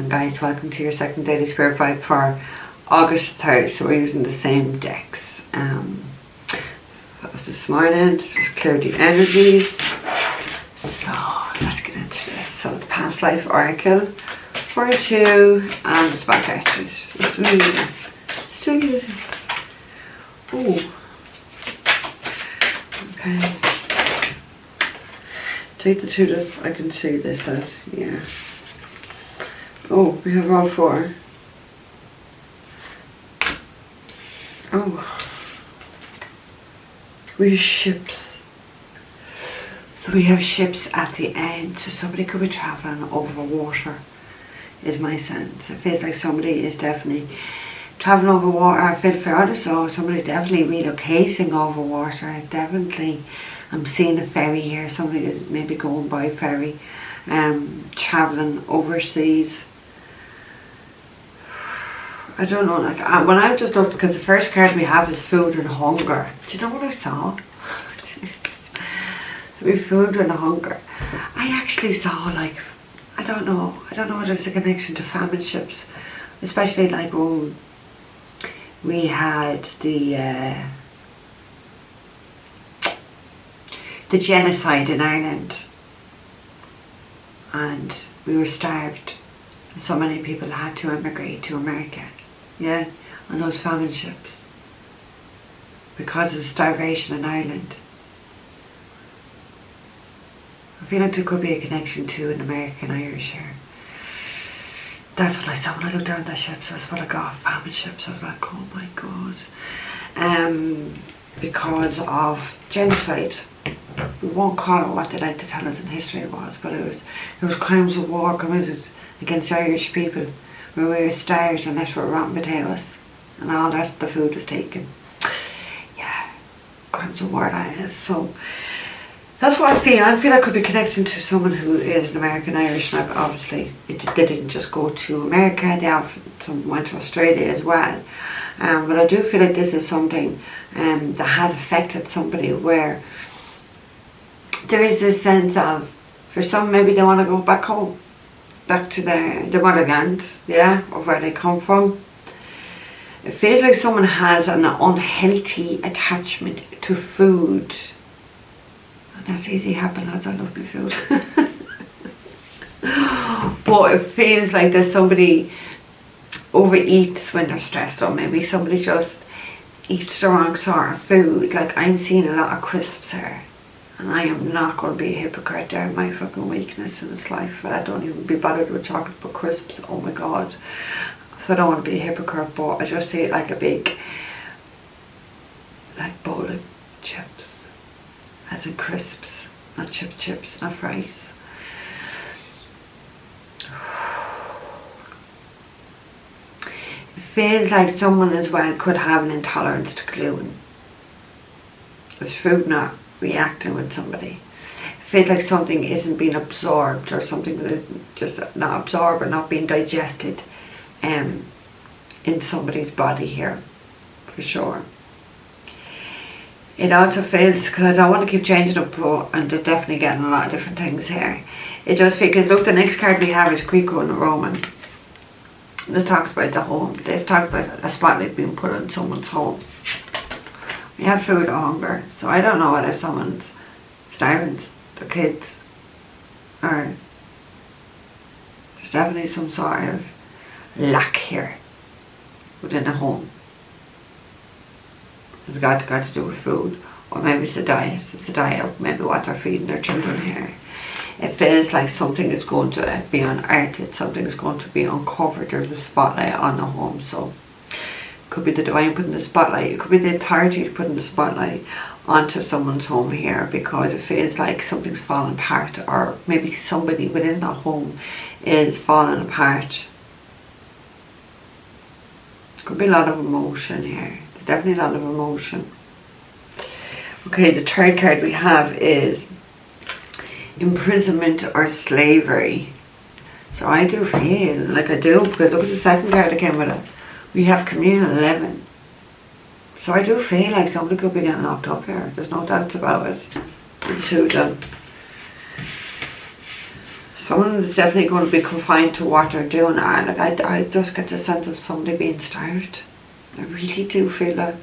guys, welcome to your second daily spirit vibe for August 3rd. So we're using the same decks. This morning, just cleared the energies. So let's get into this. So the past life oracle, 42, and the spotlight. Still using. Oh. Okay. Take the two that I can see this at. Yeah. Oh, we have all four. Oh. We have ships. So we have ships at the end. So somebody could be traveling over water, is my sense. It feels like somebody is definitely traveling over water. I feel further, so somebody's definitely relocating over water. Definitely. I'm seeing a ferry here. Somebody is maybe going by ferry, traveling overseas. I don't know, like when I just looked, because the first card we have is food and hunger. Do you know what I saw? So we have food and hunger. I actually saw, like, I don't know if there's a connection to famine ships, especially like when we had the genocide in Ireland and we were starved and so many people had to emigrate to America. Yeah, on those famine ships because of the starvation in Ireland. I feel like there could be a connection to an American Irish here. That's what I saw when I looked down at the ships. That's what I got, famine ships. I was like, oh my god. Because of genocide. We won't call it what they like to tell us in history it was, but it was crimes of war committed against Irish people, where we were starved and left with rotten potatoes and all the rest of the food was taken. Yeah, crimes of war that is. So that's what I feel. I feel I could be connecting to someone who is an American Irish, and obviously they didn't just go to America, they went to Australia as well. But I do feel like this is something that has affected somebody, where there is this sense of, for some maybe they want to go back home, back to their motherland, yeah, or where they come from. It feels like someone has an unhealthy attachment to food. And that's easy happen, lads, I love my food. But it feels like there's somebody overeats when they're stressed, or maybe somebody just eats the wrong sort of food. Like, I'm seeing a lot of crisps here. And I am not going to be a hypocrite. They're my fucking weakness in this life. I don't even be bothered with chocolate but crisps. Oh my god. So I don't want to be a hypocrite, but I just see it like a big, like, bowl of chips. As in crisps. Not chips, not fries. It feels like someone as well could have an intolerance to gluten. Is food not reacting with somebody? It feels like something isn't being absorbed, or something that is just not absorbed or not being digested in somebody's body here, for sure. It also feels, because I don't want to keep changing up, but I'm just definitely getting a lot of different things here. It does feel, because look, the next card we have is Greco and Roman. This talks about the home. This talks about a spotlight being put on someone's home. We have food or hunger, so I don't know whether someone's starving their kids, or there's definitely some sort of lack here within a home. It's got to do with food, or maybe it's the diet. It's the diet, maybe what they're feeding their children here. It feels like something is going to be unearthed, something is going to be uncovered. There's a spotlight on the home, so could be the divine putting the spotlight, it could be the authority putting the spotlight onto someone's home here, because it feels like something's falling apart, or maybe somebody within that home is falling apart. Could be a lot of emotion here, definitely a lot of emotion. Okay, the third card we have is imprisonment or slavery. So I do feel like I do, because look at the second card that came with it. We have communal living. So I do feel like somebody could be getting locked up here. There's no doubt about it. The two of them. someone is definitely going to be confined to what they're doing. Like I just get the sense of somebody being starved. I really do feel that.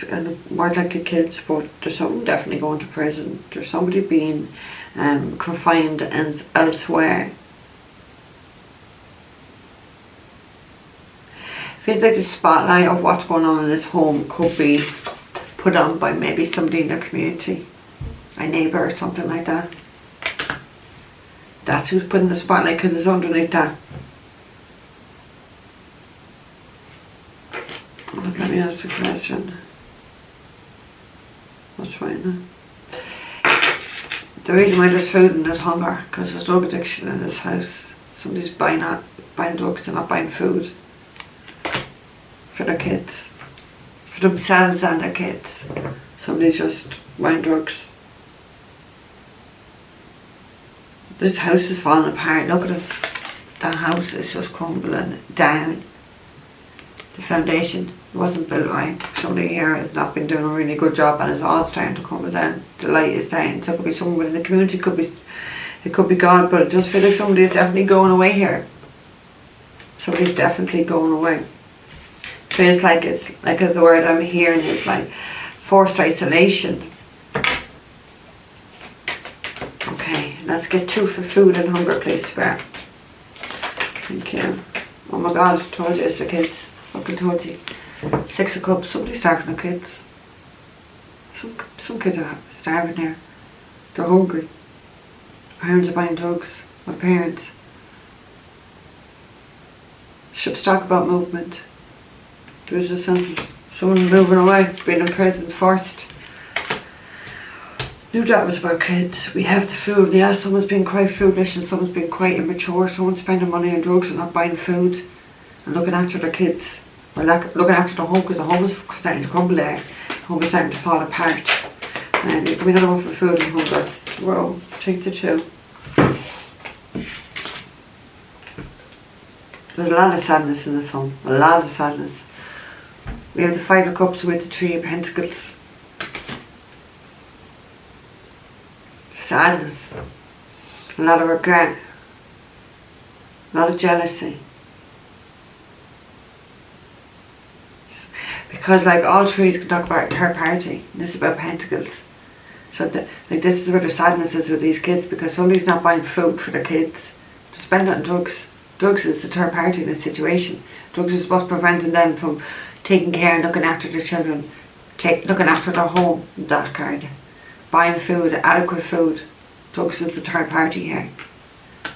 And more like the kids, but there's someone definitely going to prison. There's somebody being confined and elsewhere. Feels like the spotlight of what's going on in this home could be put on by maybe somebody in their community, a neighbour or something like that. That's who's putting the spotlight, because it's underneath that. Let me ask a question. What's right now? The reason why there's food and there's hunger, because there's drug addiction in this house. Somebody's buying drugs and not buying food for their kids, for themselves and their kids. Somebody's just buying drugs. This house is falling apart. Look at it. That house is just crumbling down. The foundation wasn't built right. Somebody here has not been doing a really good job, and it's all starting to crumble down. The light is down. So it could be someone within the community, it could be God, but it does feel like somebody is definitely going away here. Somebody's definitely going away. Feels like it's like the word I'm hearing is like forced isolation. Okay, let's get 2 for food and hunger, please, Spirit. Thank you. Oh my God, I told you it's the kids. Fucking told you. 6 of Cups. Somebody's starving the kids. Some kids are starving here. They're hungry. Parents are buying drugs. My parents. Ship talk about movement. There's a sense of someone moving away, being in prison first. Knew that was about kids. We have the food. Yeah, someone's being quite foolish and someone's being quite immature. Someone's spending money on drugs and not buying food and looking after their kids. Or looking after the home, because the home is starting to crumble there. The home is starting to fall apart. And it's another one for food and hunger. Whoa, take the 2. There's a lot of sadness in this home. A lot of sadness. We have the 5 of Cups with the 3 of Pentacles. Sadness. A lot of regret. A lot of jealousy. Because like all 3 can talk about third party. This is about Pentacles. So this is where the sadness is with these kids, because somebody's not buying food for their kids to spend it on drugs. Drugs is the third party in this situation. Drugs is what's preventing them from taking care and looking after their children, looking after their home. That card. Buying food, adequate food. Drugs is the third party here.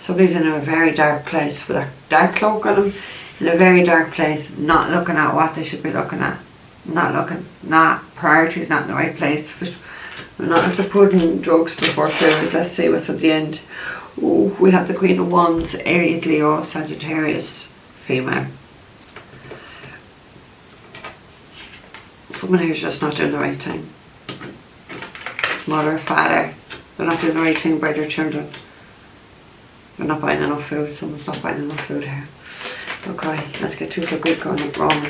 Somebody's in a very dark place with a dark cloak on them, in a very dark place, not looking at what they should be looking at. Priorities not in the right place. We're not after putting drugs before food. Let's see what's at the end. Ooh, we have the Queen of Wands, Aries, Leo, Sagittarius, female. Someone who's just not doing the right thing. Mother, father, they're not doing the right thing by their children. They're not buying enough food. Someone's not buying enough food here. Okay, let's get 2 for good going up wrong.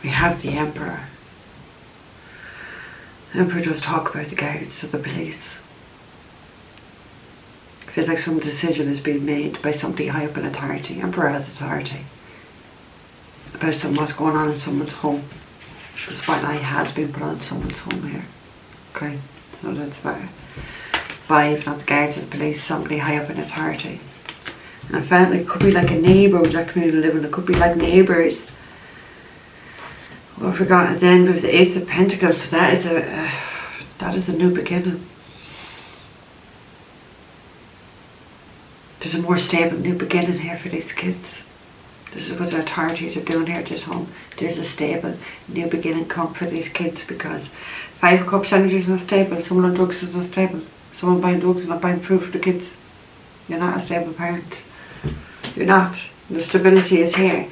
We have the Emperor. The Emperor does talk about the guards of the police. It feels like some decision is being made by somebody high up in authority. Emperor has authority about what's going on in someone's home. The spotlight has been put on someone's home here. Okay, so that's about it. By, if not the guards of the police, somebody high up in authority. And I found it could be like a neighbour with that community living. It could be like neighbours. Oh, I forgot. And then with the Ace of Pentacles, so that is a new beginning. There's a more stable new beginning here for these kids. This is what the authorities are doing here at this home. There's a stable new beginning come for these kids, because 5 of Cups energy is not stable. Someone on drugs is not stable. Someone buying drugs is not buying food for the kids. You're not a stable parent. You're not. The stability is here.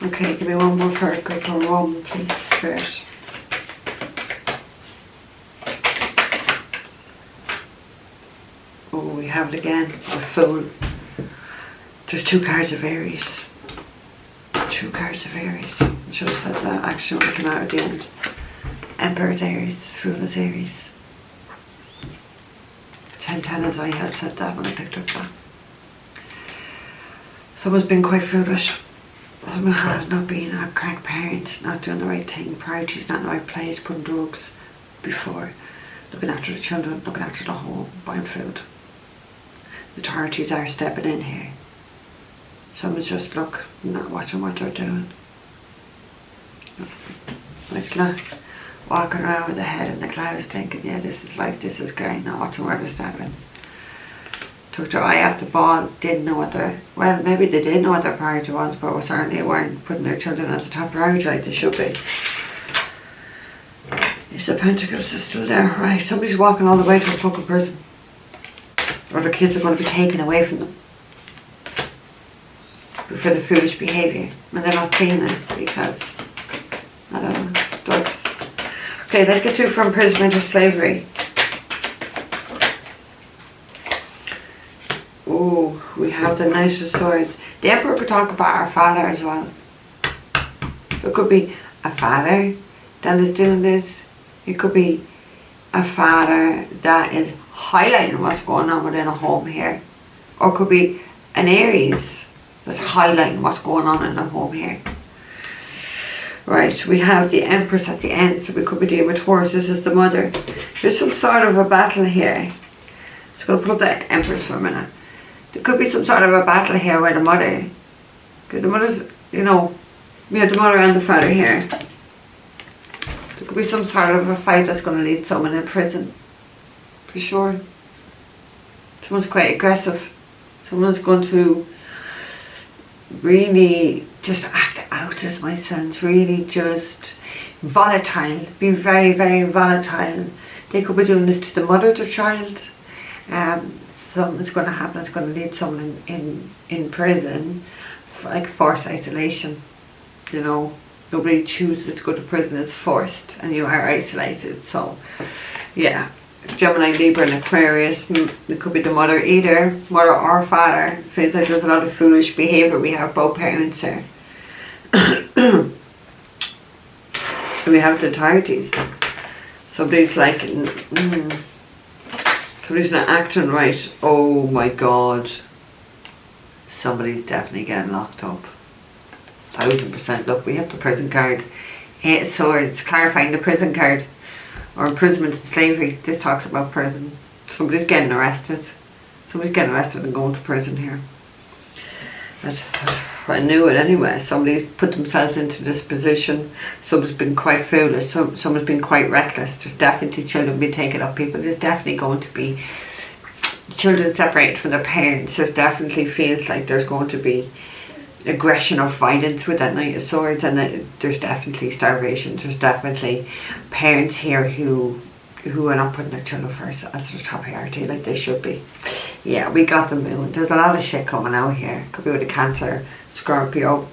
Okay, give me one more for good for Rome, please, Spirit. Oh, we have it again. The Fool. There's 2 cards of Aries. 2 cards of Aries. I should have said that actually when it came out at the end. Emperor's Aries, Fool is Aries. 10 as I had said that when I picked up that. Someone's been quite foolish. Someone has not been a correct parent, not doing the right thing, priorities not in the right place, putting drugs before, looking after the children, looking after the home, buying food. The authorities are stepping in here. Someone's just not watching what they're doing. Like not walking around with their head in the clouds thinking, yeah, this is great, not watching where they're stepping. Took their eye off the ball, didn't know what well, maybe they did know what their priority was, but certainly weren't putting their children as a top priority like they should be. Ace of Pentacles is still there, right? Somebody's walking all the way to a fucking prison. Or their kids are going to be taken away from them for the foolish behaviour. And they're not seeing it because, I don't know, drugs. Okay, let's get to from imprisonment or slavery. Oh, we have the Knight of Swords. The Emperor could talk about our father as well. So it could be a father that is doing this. It could be a father that is highlighting what's going on within a home here. Or it could be an Aries that's highlighting what's going on in a home here. Right, we have the Empress at the end, so we could be dealing with Taurus. This is the mother. There's some sort of a battle here. Just going to put up that Empress for a minute. There could be some sort of a battle here with the mother. Because the mother's, you know, we have the mother and the father here. There could be some sort of a fight that's going to lead someone in prison. For sure. Someone's quite aggressive. Someone's going to really just act out, is my sense. Really just volatile. Be very, very volatile. They could be doing this to the mother of their child. Something's going to happen. It's going to lead someone in prison, like forced isolation. You know, nobody chooses to go to prison. It's forced, and you are isolated. So, yeah, Gemini, Libra, and Aquarius. It could be the mother, either mother or father. Feels like there's a lot of foolish behaviour. We have both parents here. And we have the authorities. Somebody's like, somebody's not acting right. Oh my God. Somebody's definitely getting locked up. 1000%. Look, we have the prison card. 8 of Swords, clarifying the prison card. Or imprisonment and slavery. This talks about prison. Somebody's getting arrested. Somebody's getting arrested and going to prison here. I knew it anyway. Somebody's put themselves into this position. Someone's been quite foolish. Someone's been quite reckless. There's definitely children being taken up people. There's definitely going to be children separated from their parents. There's definitely feels like there's going to be aggression or violence with that Knight of Swords, and there's definitely starvation. There's definitely parents here who are not putting their children first as their top priority like they should be. Yeah, we got the moon. There's a lot of shit coming out here. Could be with a Cancer, Scorpio.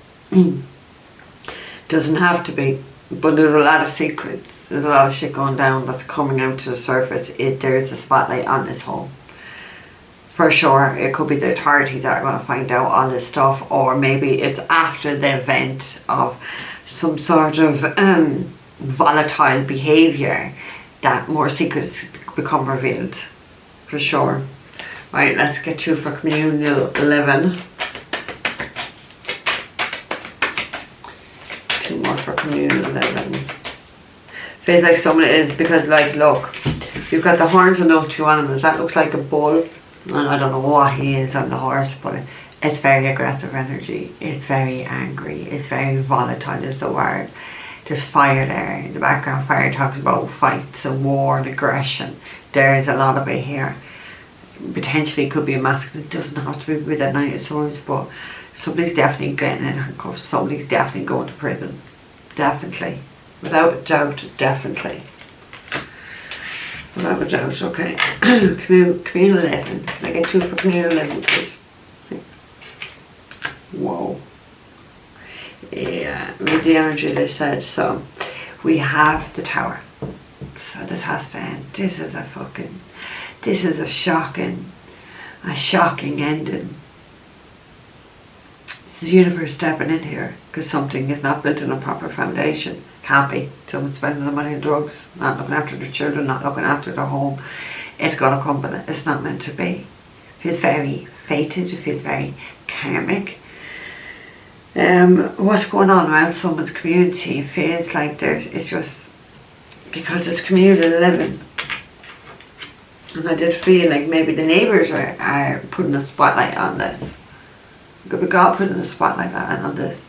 Doesn't have to be, but there's a lot of secrets. There's a lot of shit going down that's coming out to the surface. There's a spotlight on this home. For sure, it could be the authorities that are going to find out all this stuff, or maybe it's after the event of some sort of volatile behaviour that more secrets become revealed. For sure. Right, let's get to for communal 11. 2 more for communal 11. Feels like someone is, because like, look, you've got the horns on those 2 animals. That looks like a bull. And I don't know what he is on the horse, but it's very aggressive energy. It's very angry. It's very volatile is the word. There's fire there. In the background, fire talks about fights and war and aggression. There is a lot of it here. Potentially could be a masculine. It doesn't have to be with a Knight of Swords, but somebody's definitely getting in handcuffs. Somebody's definitely going to prison. Definitely. Without a doubt, definitely. Without a doubt, okay. Communal 11. Can I get 2 for communal 11, please? Whoa. Yeah, with the energy they said. So, we have the Tower. So this has to end. This is a shocking ending. There's the universe stepping in here because something is not built on a proper foundation. Can't be. Someone's spending the money on drugs, not looking after their children, not looking after their home. It's going to crumble. It's not meant to be. It feels very fated. It feels very karmic. What's going on around someone's community feels like it's just because it's communal living. And I did feel like maybe the neighbours are putting a spotlight on this. Could be God putting a spotlight on this.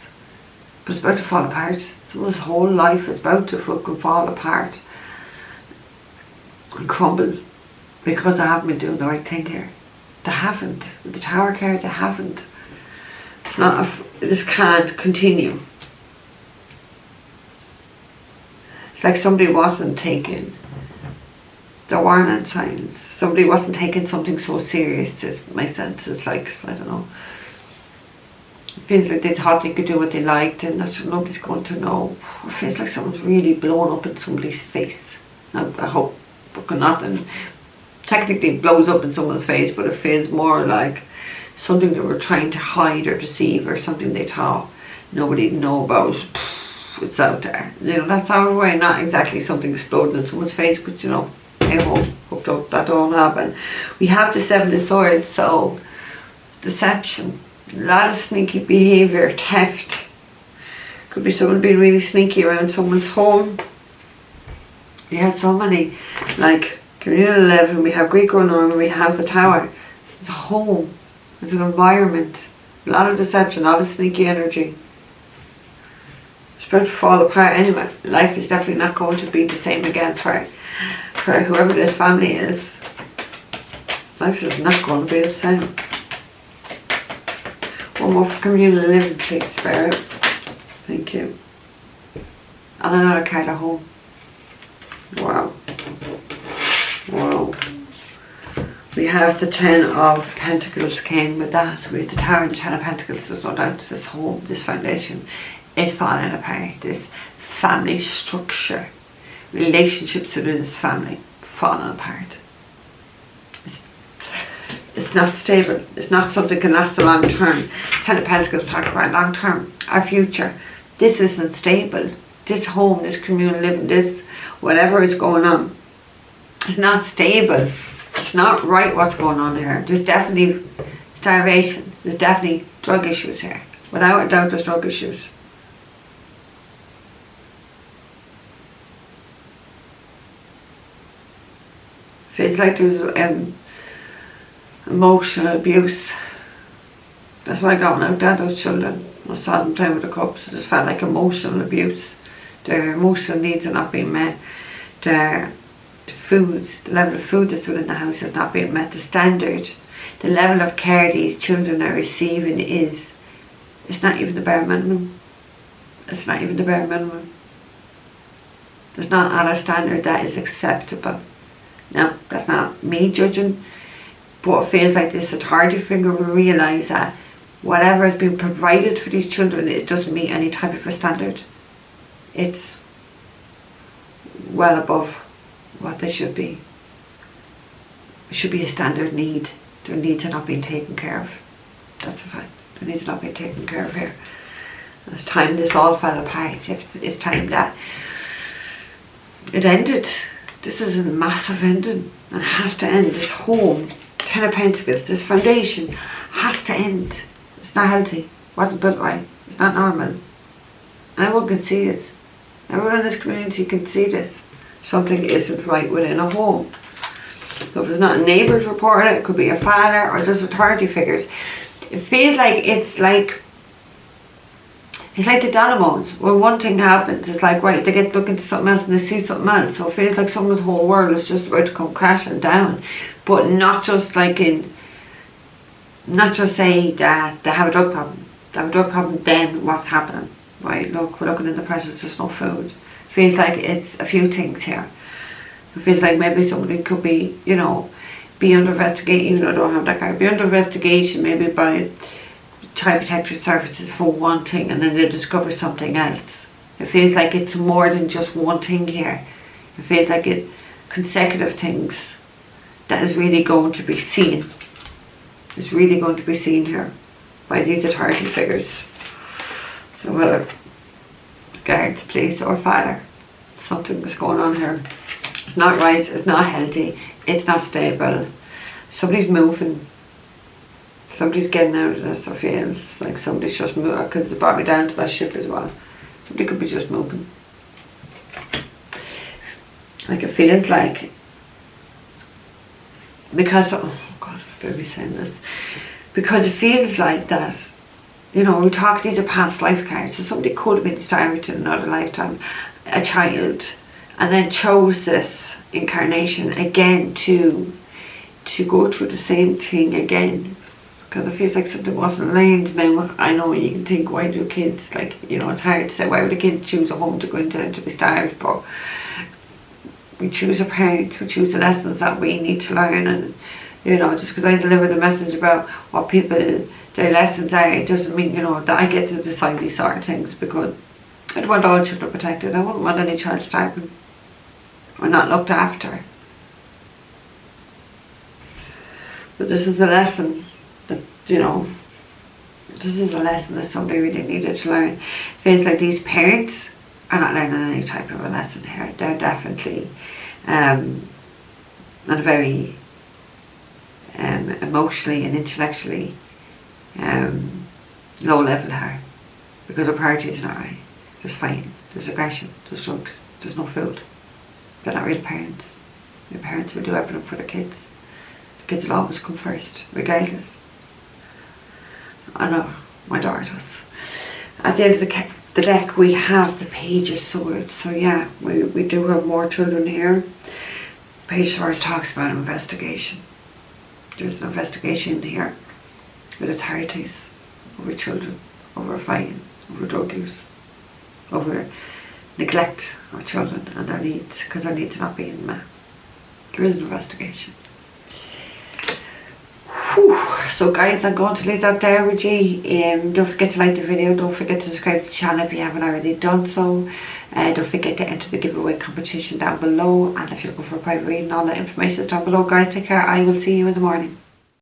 But it's about to fall apart. Someone's whole life is about to fucking fall apart and crumble because they haven't been doing the right thing here. They haven't. With the Tower card, they haven't. It's not. This can't continue. It's like somebody wasn't taking the warning signs. Somebody wasn't taking something so serious. Is my sense. It's like, I don't know. It feels like they thought they could do what they liked and nobody's going to know. It feels like someone's really blown up in somebody's face. Now, I hope nothing technically blows up in someone's face, but it feels more like something they were trying to hide or deceive, or something they thought nobody'd know about. It's out there. You know, that's our way. Not exactly something exploding in someone's face, but you know, I hope that don't happen. We have the 7 of Swords, so deception. A lot of sneaky behaviour, theft. Could be someone being really sneaky around someone's home. We have so many, like communal 11, we have Greek Norman, we have the Tower. It's a home, it's an environment. A lot of deception, a lot of sneaky energy. It's about to fall apart anyway. Life is definitely not going to be the same again for whoever this family is. Life is not going to be the same. One more for communal living, please, Spirit. Thank you. And another card at home. Wow. Wow. We have the 10 of Pentacles came with that. We have the Tower and the 10 of Pentacles. There's no doubt this home, this foundation is falling apart. This family structure, relationships within this family falling apart. It's not stable. It's not something that can last a long term. 10 of Pentacles talk about long term, our future. This isn't stable. This home, this communal living, this whatever is going on, it's not stable. It's not right what's going on here. There's definitely starvation. There's definitely drug issues here. Without a doubt, there's drug issues. Feels like there's emotional abuse. That's why I got out there, those children. I saw them playing with the cups. It just felt like emotional abuse. Their emotional needs are not being met. The level of food that's within the house is not being met. The standard, the level of care these children are receiving it's not even the bare minimum. It's not even the bare minimum. There's not on a standard that is acceptable. Now, that's not me judging, but it feels like this authority figure will realise that whatever has been provided for these children, it doesn't meet any type of a standard. It's well above what they should be. It should be a standard need. Their needs are not being taken care of. That's a fact. Their needs are not being taken care of here. It's time this all fell apart. It's time that it ended. This is a massive ending, and it has to end. This home, 10 of Pentacles, this foundation has to end. It's not healthy. It wasn't built right. It's not normal. And everyone can see it. Everyone in this community can see this. Something isn't right within a home. So if it's not neighbours reporting it, it could be a father or just authority figures. It feels like it's like the Dynamos. When one thing happens, it's like, right, they get to look into something else and they see something else. So it feels like someone's whole world is just about to come crashing down. But not just say that they have a drug problem. They have a drug problem, then what's happening? Right, look, we're looking in the presence, there's no food. Feels like it's a few things here. It feels like maybe somebody could be, be under investigation, even though I don't have that card, be under investigation maybe by Child Protection Services for one thing, and then they discover something else. It feels like it's more than just one thing here. It feels like it consecutive things that is really going to be seen. It's really going to be seen here. by these authority figures. So whether guards, police or father, something is going on here. It's not right, it's not healthy, it's not stable. Somebody's moving. Somebody's getting out of this, I feel. It's like somebody's just moving. It could have brought me down to that ship as well. Somebody could be just moving. Like it feels like, because, oh God, I better be saying this. Because it feels like that, you know, we talk, these are past life cards. So somebody could have been starved in another lifetime, a child, and then chose this incarnation again to go through the same thing again. Because it feels like something wasn't learned. Now, I know you can think, why do kids, like, you know, it's hard to say, why would a kid choose a home to go into to be starved, but we choose a parent, we choose the lessons that we need to learn. And, you know, just because I deliver the message about what people, their lessons are, it doesn't mean, you know, that I get to decide these sort of things, because I'd want all children protected. I wouldn't want any child starving or not looked after. But this is the lesson that, you know, this is a lesson that somebody really needed to learn. It feels like these parents are not learning any type of a lesson here. They're definitely on a very emotionally and intellectually low level here, because our priorities are not right. There's fighting, there's aggression, there's drugs, there's no food. They're not real parents. Your parents will do everything for the kids. The kids will always come first, regardless. I know, my daughter does. At the end of the deck, we have the Page of Swords. So yeah, we do have more children here. Page of Swords talks about an investigation. There's an investigation here with authorities over children, over fighting, over drug use, over neglect of children and their needs, because their needs are not being met. There is an investigation. Whew. So guys, I'm going to leave that there with you. Don't forget to like the video, don't forget to subscribe to the channel if you haven't already done so. Don't forget to enter the giveaway competition down below, and if you're looking for a private reading, all that information is down below. Guys, take care. I will see you in the morning.